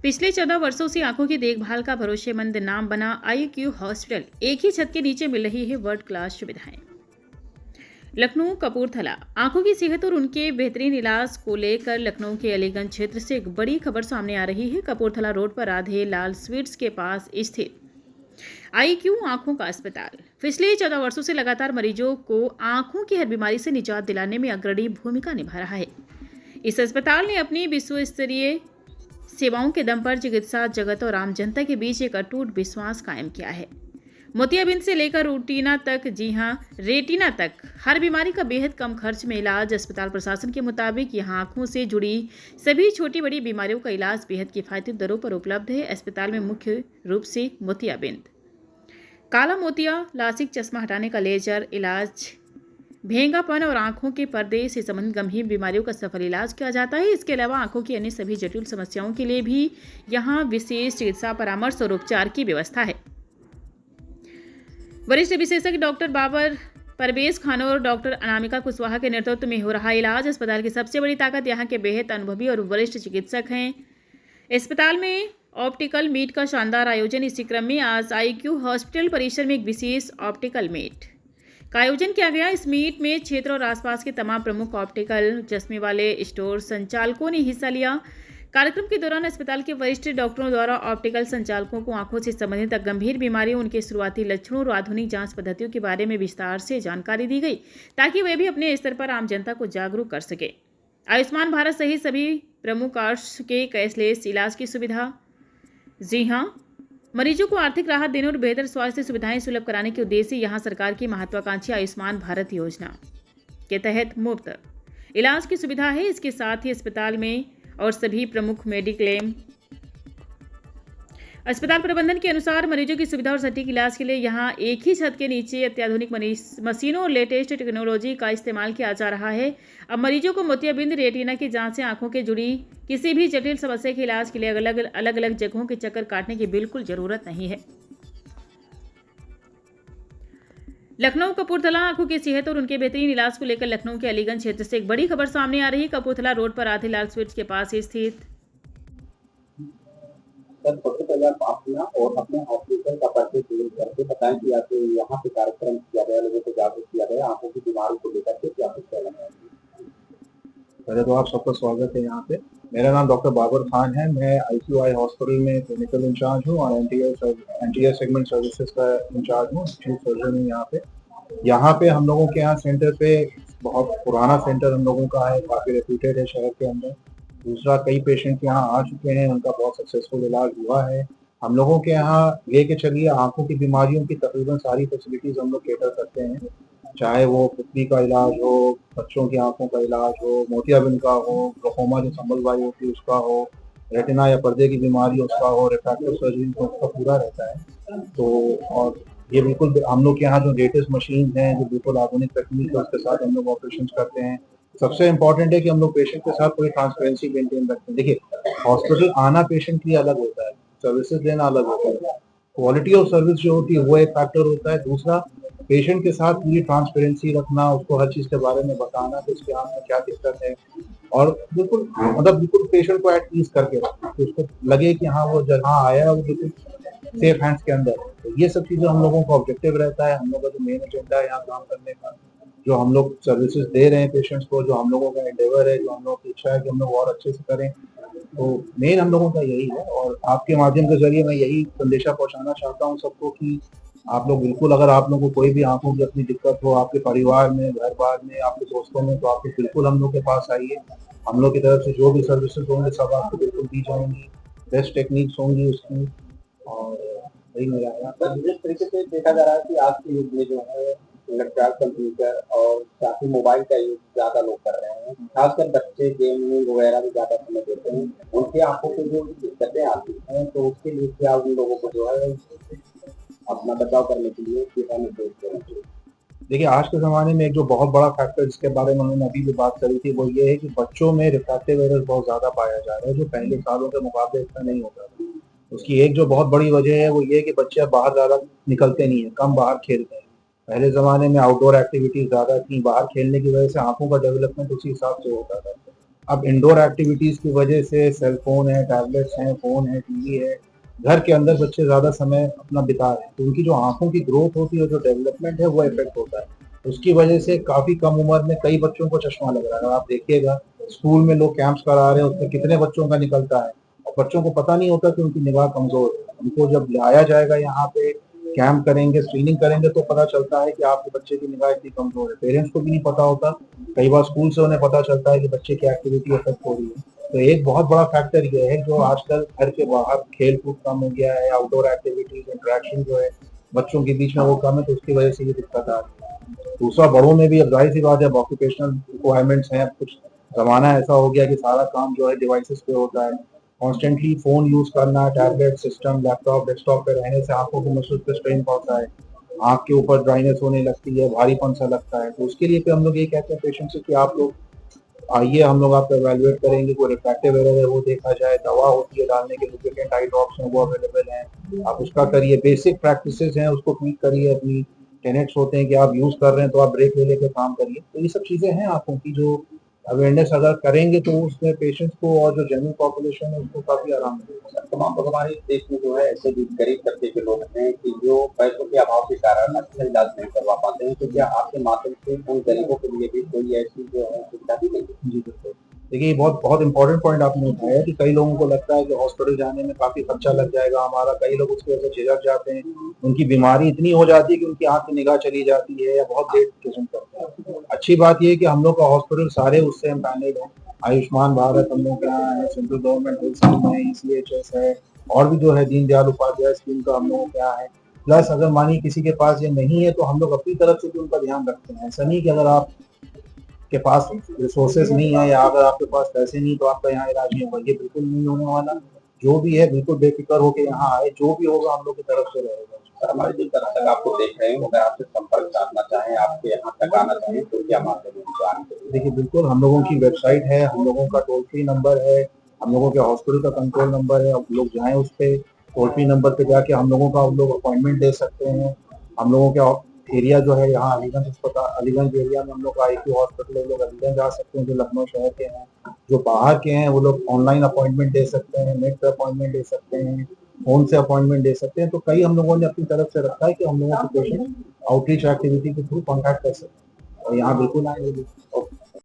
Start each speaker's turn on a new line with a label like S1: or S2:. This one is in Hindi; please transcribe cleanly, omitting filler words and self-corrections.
S1: पिछले 14 वर्षों से आंखों की देखभाल का भरोसेमंद नाम बना IQ हॉस्पिटल एक ही छत के नीचे मिल रही है वर्ल्ड क्लास सुविधाएं। लखनऊ कपूरथला आंखों की सेहत और उनके बेहतरीन इलाज को लेकर लखनऊ के अलीगंज क्षेत्र से एक बड़ी खबर सामने आ रही है। कपूरथला रोड पर राधे लाल स्वीट्स के पास स्थित IQ आंखों का अस्पताल पिछले 14 वर्षों से लगातार मरीजों को आंखों की हर बीमारी से निजात दिलाने में अग्रणी भूमिका निभा रहा है। इस अस्पताल ने अपनी विश्व स्तरीय सेवाओं के दम पर चिकित्सा जगत और आम जनता के बीच एक अटूट विश्वास कायम किया है। मोतियाबिंद से लेकर रूटीना तक, जी हां, रेटिना तक हर बीमारी का बेहद कम खर्च में इलाज। अस्पताल प्रशासन के मुताबिक यहां आंखों से जुड़ी सभी छोटी बड़ी बीमारियों का इलाज बेहद किफायती दरों पर उपलब्ध है। अस्पताल में मुख्य रूप से मोतियाबिंद, काला मोतिया, लासिक, चश्मा हटाने का लेजर इलाज, भेंगापन और आंखों के पर्दे से संबंधित गंभीर बीमारियों का सफल इलाज किया जाता है। इसके अलावा आंखों की अन्य सभी जटिल समस्याओं के लिए भी यहां विशेष चिकित्सा परामर्श और उपचार की व्यवस्था है। वरिष्ठ विशेषज्ञ डॉक्टर बाबर परवेज खान और डॉक्टर अनामिका कुशवाहा के नेतृत्व में हो रहा इलाज। अस्पताल की सबसे बड़ी ताकत यहाँ के बेहद अनुभवी और वरिष्ठ चिकित्सक हैं। अस्पताल में ऑप्टिकल मीट का शानदार आयोजन। इसी क्रम में आज IQ हॉस्पिटल परिसर में एक विशेष ऑप्टिकल मीट का आयोजन किया गया। इस मीट में क्षेत्र और आसपास के तमाम प्रमुख ऑप्टिकल चश्मे वाले स्टोर संचालकों ने हिस्सा लिया। कार्यक्रम के दौरान अस्पताल के वरिष्ठ डॉक्टरों द्वारा ऑप्टिकल संचालकों को आंखों से संबंधित गंभीर बीमारियों, उनके शुरुआती लक्षणों और आधुनिक जांच पद्धतियों के बारे में विस्तार से जानकारी दी गई, ताकि वे भी अपने स्तर पर आम जनता को जागरूक कर सके। आयुष्मान भारत सहित सभी प्रमुख कार्ड्स के कैशलेस इलाज की सुविधा। जी हाँ, मरीजों को आर्थिक राहत देने और बेहतर स्वास्थ्य सुविधाएं सुलभ कराने के उद्देश्य से यहाँ सरकार की महत्वाकांक्षी आयुष्मान भारत योजना के तहत मुफ्त इलाज की सुविधा है। इसके साथ ही अस्पताल में और सभी प्रमुख मेडिक्लेम अस्पताल प्रबंधन के अनुसार मरीजों की सुविधा और सटीक इलाज के लिए यहां एक ही छत के नीचे अत्याधुनिक मशीनों और लेटेस्ट टेक्नोलॉजी का इस्तेमाल किया जा रहा है। अब मरीजों को मोतियाबिंद, रेटिना की जांच से आंखों के जुड़ी किसी भी जटिल समस्या के इलाज के लिए अलग अलग जगहों के चक्कर काटने की बिल्कुल जरूरत नहीं है। लखनऊ कपूरथला आंखों की सेहत और उनके बेहतरीन इलाज को लेकर लखनऊ के अलीगंज क्षेत्र से एक बड़ी खबर सामने आ रही है। कपूरथला रोड पर राधे लाल स्वीट्स के पास स्थित
S2: सबसे पहले आप अपना और अपने हॉस्पिटल का परिचय क्लियर करके बताएं कि आप यहाँ पे कार्यक्रम किया गया, लोगों को जागरूक किया गया आंखों की बीमारी को लेकर के क्या कुछ कहना है।
S3: पहले तो आप सबका स्वागत है यहाँ पे। मेरा नाम डॉक्टर बाबर खान है। मैं IQI हॉस्पिटल में क्लिनिकल इंचार्ज हूँ और एंटीरियर सेगमेंट सर्विसेज का इंचार्ज हूँ, चीफ सर्जन हूँ यहाँ पे हम लोगों के यहाँ सेंटर पे बहुत पुराना सेंटर हम लोगों का है, काफी रेप्यूटेड है शहर के अंदर। दूसरा, कई पेशेंट यहाँ आ चुके हैं, उनका बहुत सक्सेसफुल इलाज हुआ है। हम लोगों के यहाँ लेके चलिए आंखों की बीमारियों की तकरीबन सारी फैसिलिटीज हम लोग केटर करते हैं, चाहे वो पुतली का इलाज हो, बच्चों की आंखों का इलाज हो, मोतियाबिंद का हो, ग्लोकोमा जो संबलवायु होती है उसका हो, रेटिना या पर्दे की बीमारी उसका हो, रिफ्रैक्टिव सर्जरी तो उसका पूरा रहता है। तो और ये बिल्कुल हम लोग के यहाँ जो लेटेस्ट मशीन है, जो बिल्कुल आधुनिक तकनीक है, उसके साथ हम लोग ऑपरेशन करते हैं। सबसे इम्पोर्टेंट है कि हम लोग पेशेंट के साथ पूरी ट्रांसपेरेंसी मेंटेन रखते हैं। देखिए, हॉस्पिटल आना पेशेंट के लिए अलग होता है, सर्विसेज देना अलग होता है। क्वालिटी ऑफ सर्विस जो होती है वो एक फैक्टर होता है। दूसरा, पेशेंट के साथ पूरी ट्रांसपेरेंसी रखना, उसको हर चीज के बारे में बताना कि उसके आंख में क्या दिक्कत है, और बिल्कुल बिल्कुल पेशेंट को एट ईज करके रखना कि उसको लगे कि हाँ वो जहाँ आया है वो बिल्कुल सेफ हैंड्स के अंदर। तो ये सब चीजें हम लोगों का ऑब्जेक्टिव रहता है, हम लोग का जो मेन एजेंडा है यहाँ काम करने का, जो हम लोग सर्विसेज दे रहे हैं पेशेंट्स को, जो हम लोगों का एंडेवर है, जो हम लोगों की इच्छा है कि हम लोग और अच्छे से करें, तो मेन हम लोगों का यही है। और आपके माध्यम के जरिए मैं यही संदेशा पहुंचाना चाहता हूं सबको कि आप लोग बिल्कुल, अगर आप लोगों को कोई भी आंखों की अपनी दिक्कत हो, आपके परिवार में, घर बार में, आपके दोस्तों में, तो आप बिल्कुल हम लोग के पास आइए। हम लोग की तरफ से जो भी सर्विसेज होंगे सब आपको बिल्कुल दी जाएंगी, बेस्ट टेक्निक्स होंगी उसकी। और वही मेरा
S2: जिस तरीके से देखा जा रहा है कि आज के युग में जो है लैपटॉप, कंप्यूटर और काफी मोबाइल का यूज ज्यादा लोग कर रहे हैं, खासकर बच्चे गेमिंग वगैरह भी ज्यादा समय देते हैं, उनकी आंखों को जो दिक्कतें आती हैं, तो उसके लिए क्या उन लोगों को जो है अपना बचाव करने के लिए दिशा निर्देश देना चाहिए।
S3: देखिए, आज के ज़माने में एक जो बहुत बड़ा फैक्टर जिसके बारे में उन्होंने अभी भी बात करी थी वो ये है कि बच्चों में रिफ्रैक्टिव एरर बहुत ज़्यादा पाया जा रहा है, जो पहले सालों के मुकाबले इतना नहीं होता था। उसकी एक जो बहुत बड़ी वजह है वो ये है कि बच्चे अब बाहर ज़्यादा निकलते नहीं हैं, कम बाहर खेलते हैं। पहले ज़माने में आउटडोर एक्टिविटीज़ ज़्यादा थी, बाहर खेलने की वजह से आंखों का डेवलपमेंट उसी हिसाब से होता था। अब इंडोर एक्टिविटीज की वजह से सेल फोन है, टैबलेट्स हैं, फोन है, टीवी है, घर के अंदर बच्चे ज्यादा समय अपना बिता रहे हैं, तो उनकी जो आंखों की ग्रोथ होती है, जो डेवलपमेंट है, वो इफेक्ट होता है। उसकी वजह से काफी कम उम्र में कई बच्चों को चश्मा लग रहा है। आप देखिएगा स्कूल में लोग कैंप्स करा रहे हैं, उसमें कितने बच्चों का निकलता है, और बच्चों को पता नहीं होता कि उनकी निगाह कमजोर है। उनको जब लाया जाएगा यहाँ पे, कैंप करेंगे, स्क्रीनिंग करेंगे, तो पता चलता है कि आपके बच्चे की निगाह इतनी कमजोर है। पेरेंट्स को भी नहीं पता होता, कई बार स्कूल से उन्हें पता चलता है कि बच्चे की एक्टिविटी इफेक्ट हो रही है। तो एक बहुत बड़ा फैक्टर ये है, जो आजकल घर के बाहर खेल कूद कम हो गया है, आउटडोर एक्टिविटीज, इंटरेक्शन जो है बच्चों के बीच में वो कम है, तो उसकी वजह से ये दिक्कत आ रही है। दूसरा, बड़ों में भी अब जाहिर सी बात है, ऑक्यूपेशनल रिक्वायरमेंट्स हैं, अब कुछ जमाना ऐसा हो गया कि सारा काम जो है डिवाइसेस पे होता है। कॉन्स्टेंटली फोन यूज करना, टैबलेट, सिस्टम, लैपटॉप, डेस्कटॉप पे रहने से आंखों की मसल्स पे स्ट्रेन पड़ता है, आंख के ऊपर ड्राइनेस होने लगती है, भारीपन सा लगता है। तो उसके लिए पे हम लोग ये कहते हैं पेशेंट से कि आप लोग आइए, हम लोग आपको एवेलुएट करेंगे, कोई रिफ्रैक्टिव एरर है वो देखा जाए, दवा होती है डालने के, लुब्रिकेंट आई ड्रॉप्स हैं वो अवेलेबल हैं, आप उसका करिए। बेसिक प्रैक्टिसेस हैं उसको ट्वीक करिए, अपनी टेनेट्स होते हैं कि आप यूज कर रहे हैं तो आप ब्रेक ले लेकर काम करिए। तो ये सब चीजें हैं आंखों की, जो अवेयरनेस अगर करेंगे तो उसमें पेशेंट्स को और जो जनरल पॉपुलेशन है उसको काफी आराम मिलेगा।
S2: तमाम लोग हमारे देश में जो है ऐसे भी गरीब तबके के लोग हैं कि जो पैसों के अभाव के कारण अच्छा इलाज नहीं करवा पाते हैं, तो क्या आपके माध्यम से उन गरीबों के लिए भी कोई ऐसी जो है सुविधा दी गई है?
S3: जी बिल्कुल। देखिए, ये बहुत बहुत इंपॉर्टेंट पॉइंट आपने उठाया कि कई लोगों को लगता है कि हॉस्पिटल जाने में काफी खर्चा लग जाएगा हमारा, कई लोग उसकी वजह से झिझक जाते हैं, उनकी बीमारी इतनी हो जाती है कि उनकी आंख की निगाह चली जाती है या बहुत लेट किस्म करते हैं। अच्छी बात ये है कि हम लोग का हॉस्पिटल सारे उससे एम्पैनल्ड हैं। आयुष्मान भारत हम लोग के यहाँ है, सेंट्रल गवर्नमेंट हेल्थ स्कीम है, ECHS है, और भी जो है दीनदयाल उपाध्याय स्कीम का हम लोगों के यहाँ है। प्लस अगर मानिए किसी के पास ये नहीं है, तो हम लोग अपनी तरफ से भी उनका ध्यान रखते हैं। ऐसा नहीं कि अगर आप के पास रिसोर्सेज नहीं है या अगर आपके पास पैसे नहीं तो आपका यहाँ इलाज नहीं होगा, ये बिल्कुल नहीं होने वाला। जो भी है बिल्कुल बेफिक्र होकर यहाँ आए, जो भी होगा हम लोग की तरफ से रहेगा।
S2: सर, हमारे जो दर्शक आपको देख रहे हैं, अगर आपसे संपर्क साधना चाहें, आपके यहाँ तक आना चाहें, तो क्या माध्यम है उनको आने के लिए?
S3: देखिए, बिल्कुल हम लोगों की वेबसाइट है, हम लोगों का टोल फ्री नंबर है, हम लोगों के हॉस्पिटल का कंट्रोल नंबर है। आप लोग जाएं उस पे, टोल फ्री नंबर पे जाके हम लोगों का, हम लोग अपॉइंटमेंट दे सकते हैं। हम लोगों के एरिया जो है यहाँ अलीगंज अस्पताल, अलीगंज एरिया में हम लोग का IQ हॉस्पिटल है, लोग अलीगंज आ सकते हैं जो लखनऊ शहर के हैं। जो बाहर के हैं वो लोग ऑनलाइन अपॉइंटमेंट दे सकते हैं, नेट पे अपॉइंटमेंट दे सकते हैं, फोन से अपॉइंटमेंट दे सकते हैं। तो कई हम लोगों ने अपनी तरफ से रखा है कि हम लोगों के पेशेंट आउटरीच एक्टिविटी के थ्रू कॉन्टैक्ट कर सकते हैं, और यहाँ बिल्कुल आएंगे।